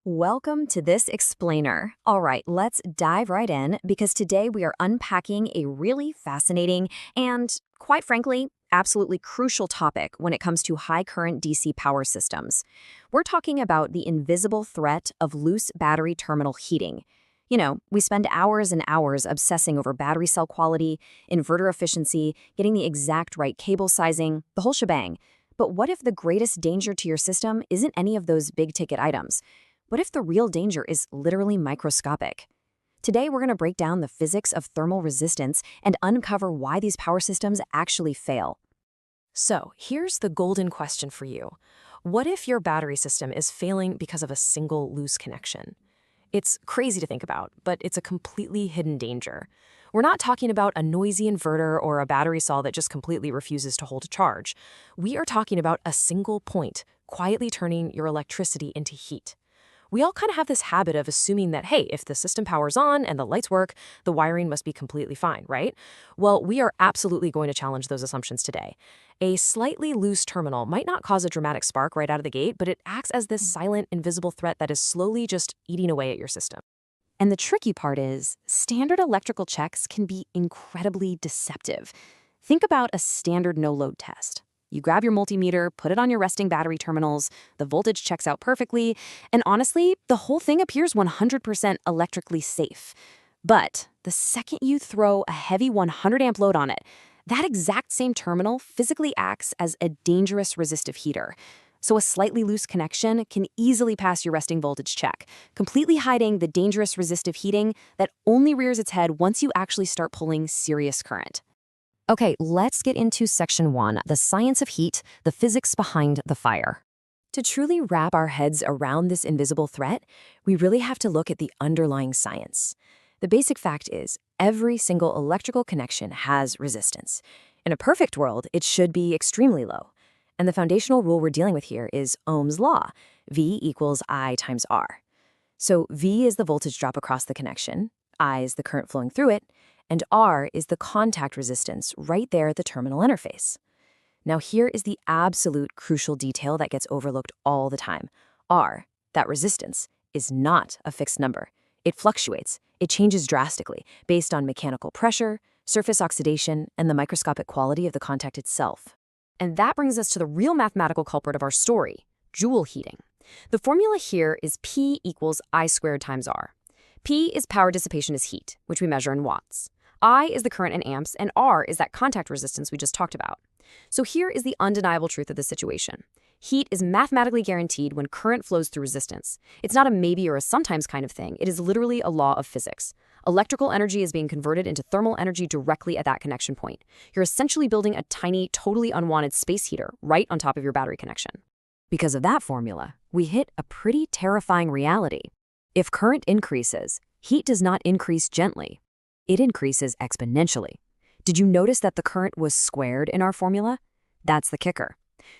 Welcome to this explainer. All right, let's dive right in because today we are unpacking a really fascinating and, quite frankly, absolutely crucial topic when it comes to high current DC power systems. We're talking about the invisible threat of loose battery terminal heating. We spend hours and hours obsessing over battery cell quality, inverter efficiency, getting the exact right cable sizing, the whole shebang. But what if the greatest danger to your system isn't any of those big ticket items? What if the real danger is literally microscopic? Today, we're going to break down the physics of thermal resistance and uncover why these power systems actually fail. So, here's the golden question for you. What if your battery system is failing because of a single loose connection? It's crazy to think about, but it's a completely hidden danger. We're not talking about a noisy inverter or a battery cell that just completely refuses to hold a charge. We are talking about a single point, quietly turning your electricity into heat. We all kind of have this habit of assuming that, hey, if the system powers on and the lights work, the wiring must be completely fine, right? Well, we are absolutely going to challenge those assumptions today. A slightly loose terminal might not cause a dramatic spark right out of the gate, but it acts as this silent, invisible threat that is slowly just eating away at your system. And the tricky part is, standard electrical checks can be incredibly deceptive. Think about a standard no-load test. You grab your multimeter, put it on your resting battery terminals, the voltage checks out perfectly, and honestly, the whole thing appears 100% electrically safe. But the second you throw a heavy 100 amp load on it, that exact same terminal physically acts as a dangerous resistive heater. So a slightly loose connection can easily pass your resting voltage check, completely hiding the dangerous resistive heating that only rears its head once you actually start pulling serious current. Okay, let's get into section 1, the science of heat, the physics behind the fire. To truly wrap our heads around this invisible threat, we really have to look at the underlying science. The basic fact is, every single electrical connection has resistance. In a perfect world, it should be extremely low. And the foundational rule we're dealing with here is Ohm's law, V equals I times R. So V is the voltage drop across the connection, I is the current flowing through it, and R is the contact resistance right there at the terminal interface. Now here is the absolute crucial detail that gets overlooked all the time. R, that resistance, is not a fixed number. It fluctuates. It changes drastically based on mechanical pressure, surface oxidation, and the microscopic quality of the contact itself. And that brings us to the real mathematical culprit of our story, Joule heating. The formula here is P equals I squared times R. P is power dissipation as heat, which we measure in watts. I is the current in amps, and R is that contact resistance we just talked about. So here is the undeniable truth of the situation. Heat is mathematically guaranteed when current flows through resistance. It's not a maybe or a sometimes kind of thing. It is literally a law of physics. Electrical energy is being converted into thermal energy directly at that connection point. You're essentially building a tiny, totally unwanted space heater right on top of your battery connection. Because of that formula, we hit a pretty terrifying reality. If current increases, heat does not increase gently. It increases exponentially. Did you notice that the current was squared in our formula? That's the kicker.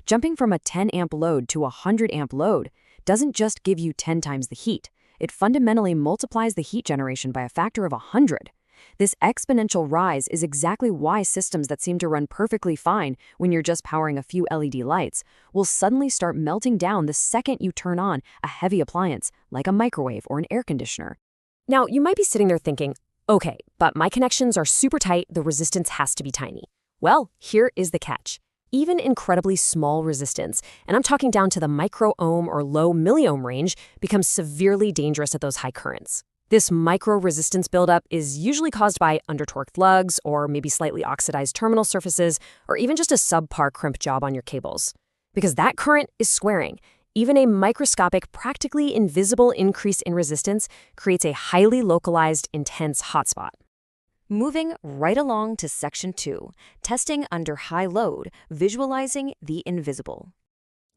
Jumping from a 10 amp load to a 100 amp load doesn't just give you 10 times the heat. It fundamentally multiplies the heat generation by a factor of 100. This exponential rise is exactly why systems that seem to run perfectly fine when you're just powering a few LED lights will suddenly start melting down the second you turn on a heavy appliance like a microwave or an air conditioner. Now, you might be sitting there thinking, okay, but my connections are super tight, the resistance has to be tiny. Well, here is the catch. Even incredibly small resistance, and I'm talking down to the micro-ohm or low milliohm range, becomes severely dangerous at those high currents. This micro-resistance buildup is usually caused by under-torqued lugs or maybe slightly oxidized terminal surfaces or even just a subpar crimp job on your cables. Because that current is squaring. Even a microscopic, practically invisible increase in resistance creates a highly localized, intense hotspot. Moving right along to section 2, testing under high load, visualizing the invisible.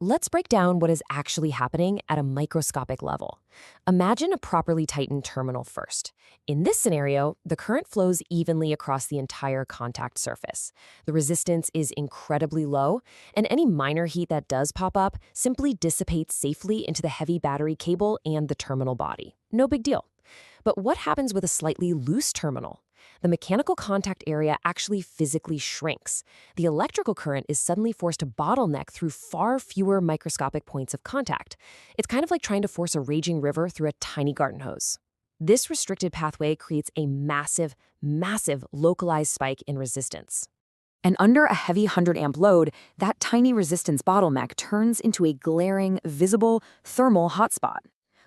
Let's break down what is actually happening at a microscopic level. Imagine a properly tightened terminal first. In this scenario, the current flows evenly across the entire contact surface. The resistance is incredibly low, and any minor heat that does pop up simply dissipates safely into the heavy battery cable and the terminal body. No big deal. But what happens with a slightly loose terminal? the mechanical contact area actually physically shrinks. The electrical current is suddenly forced to bottleneck through far fewer microscopic points of contact. It's kind of like trying to force a raging river through a tiny garden hose. This restricted pathway creates a massive, massive localized spike in resistance. And under a heavy 100-amp load, that tiny resistance bottleneck turns into a glaring, visible thermal hotspot.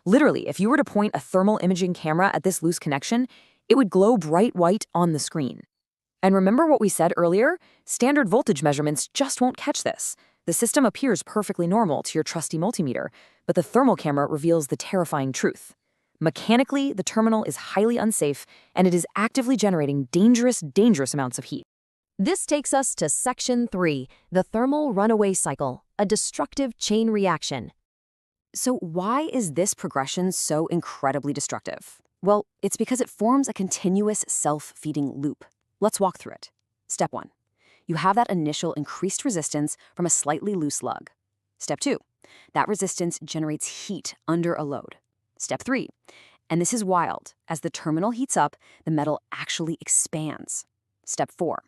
Literally, if you were to point a thermal imaging camera at this loose connection, it would glow bright white on the screen. And remember what we said earlier? Standard voltage measurements just won't catch this. The system appears perfectly normal to your trusty multimeter, but the thermal camera reveals the terrifying truth. Mechanically, the terminal is highly unsafe, and it is actively generating dangerous amounts of heat. This takes us to Section 3, the thermal runaway cycle, a destructive chain reaction. So why is this progression so incredibly destructive? Well, it's because it forms a continuous self-feeding loop. Let's walk through it. Step 1. You have that initial increased resistance from a slightly loose lug. Step 2. That resistance generates heat under a load. Step 3. And this is wild. As the terminal heats up, the metal actually expands. Step 4.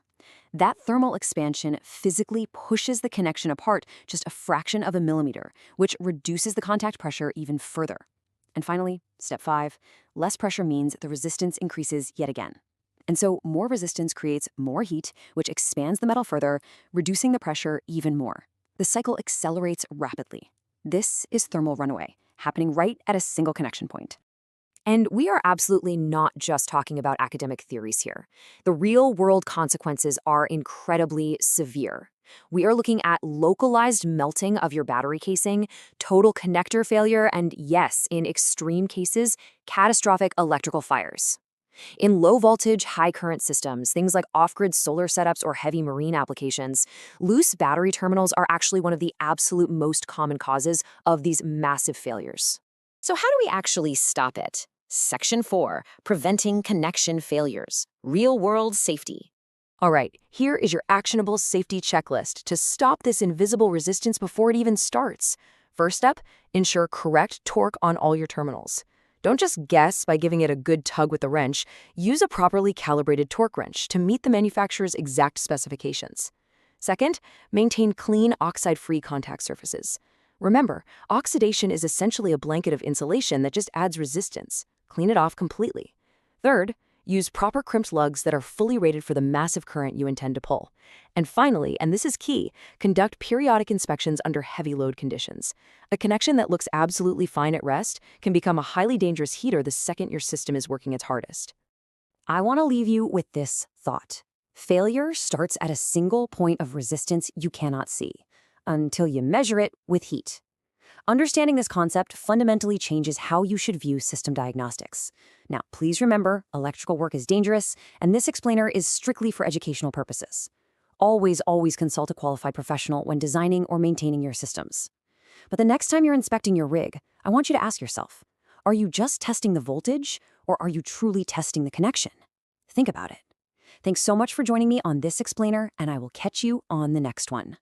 That thermal expansion physically pushes the connection apart just a fraction of a millimeter, which reduces the contact pressure even further. And finally, step 5, less pressure means the resistance increases yet again. And so more resistance creates more heat, which expands the metal further, reducing the pressure even more. The cycle accelerates rapidly. This is thermal runaway, happening right at a single connection point. And we are absolutely not just talking about academic theories here. The real-world consequences are incredibly severe. We are looking at localized melting of your battery casing, total connector failure, and yes, in extreme cases, catastrophic electrical fires. In low-voltage, high-current systems, things like off-grid solar setups or heavy marine applications, loose battery terminals are actually one of the absolute most common causes of these massive failures. So how do we actually stop it? Section 4, Preventing Connection Failures, Real-World Safety. All right, here is your actionable safety checklist to stop this invisible resistance before it even starts. First step, ensure correct torque on all your terminals. Don't just guess by giving it a good tug with the wrench. Use a properly calibrated torque wrench to meet the manufacturer's exact specifications. Second, maintain clean, oxide-free contact surfaces. Remember, oxidation is essentially a blanket of insulation that just adds resistance. Clean it off completely. Third, use proper crimped lugs that are fully rated for the massive current you intend to pull. And finally, and this is key, conduct periodic inspections under heavy load conditions. A connection that looks absolutely fine at rest can become a highly dangerous heater the second your system is working its hardest. I want to leave you with this thought. Failure starts at a single point of resistance you cannot see, until you measure it with heat. Understanding this concept fundamentally changes how you should view system diagnostics. Now, please remember, electrical work is dangerous, and this explainer is strictly for educational purposes. Always consult a qualified professional when designing or maintaining your systems. But the next time you're inspecting your rig, I want you to ask yourself, are you just testing the voltage, or are you truly testing the connection? Think about it. Thanks so much for joining me on this explainer, and I will catch you on the next one.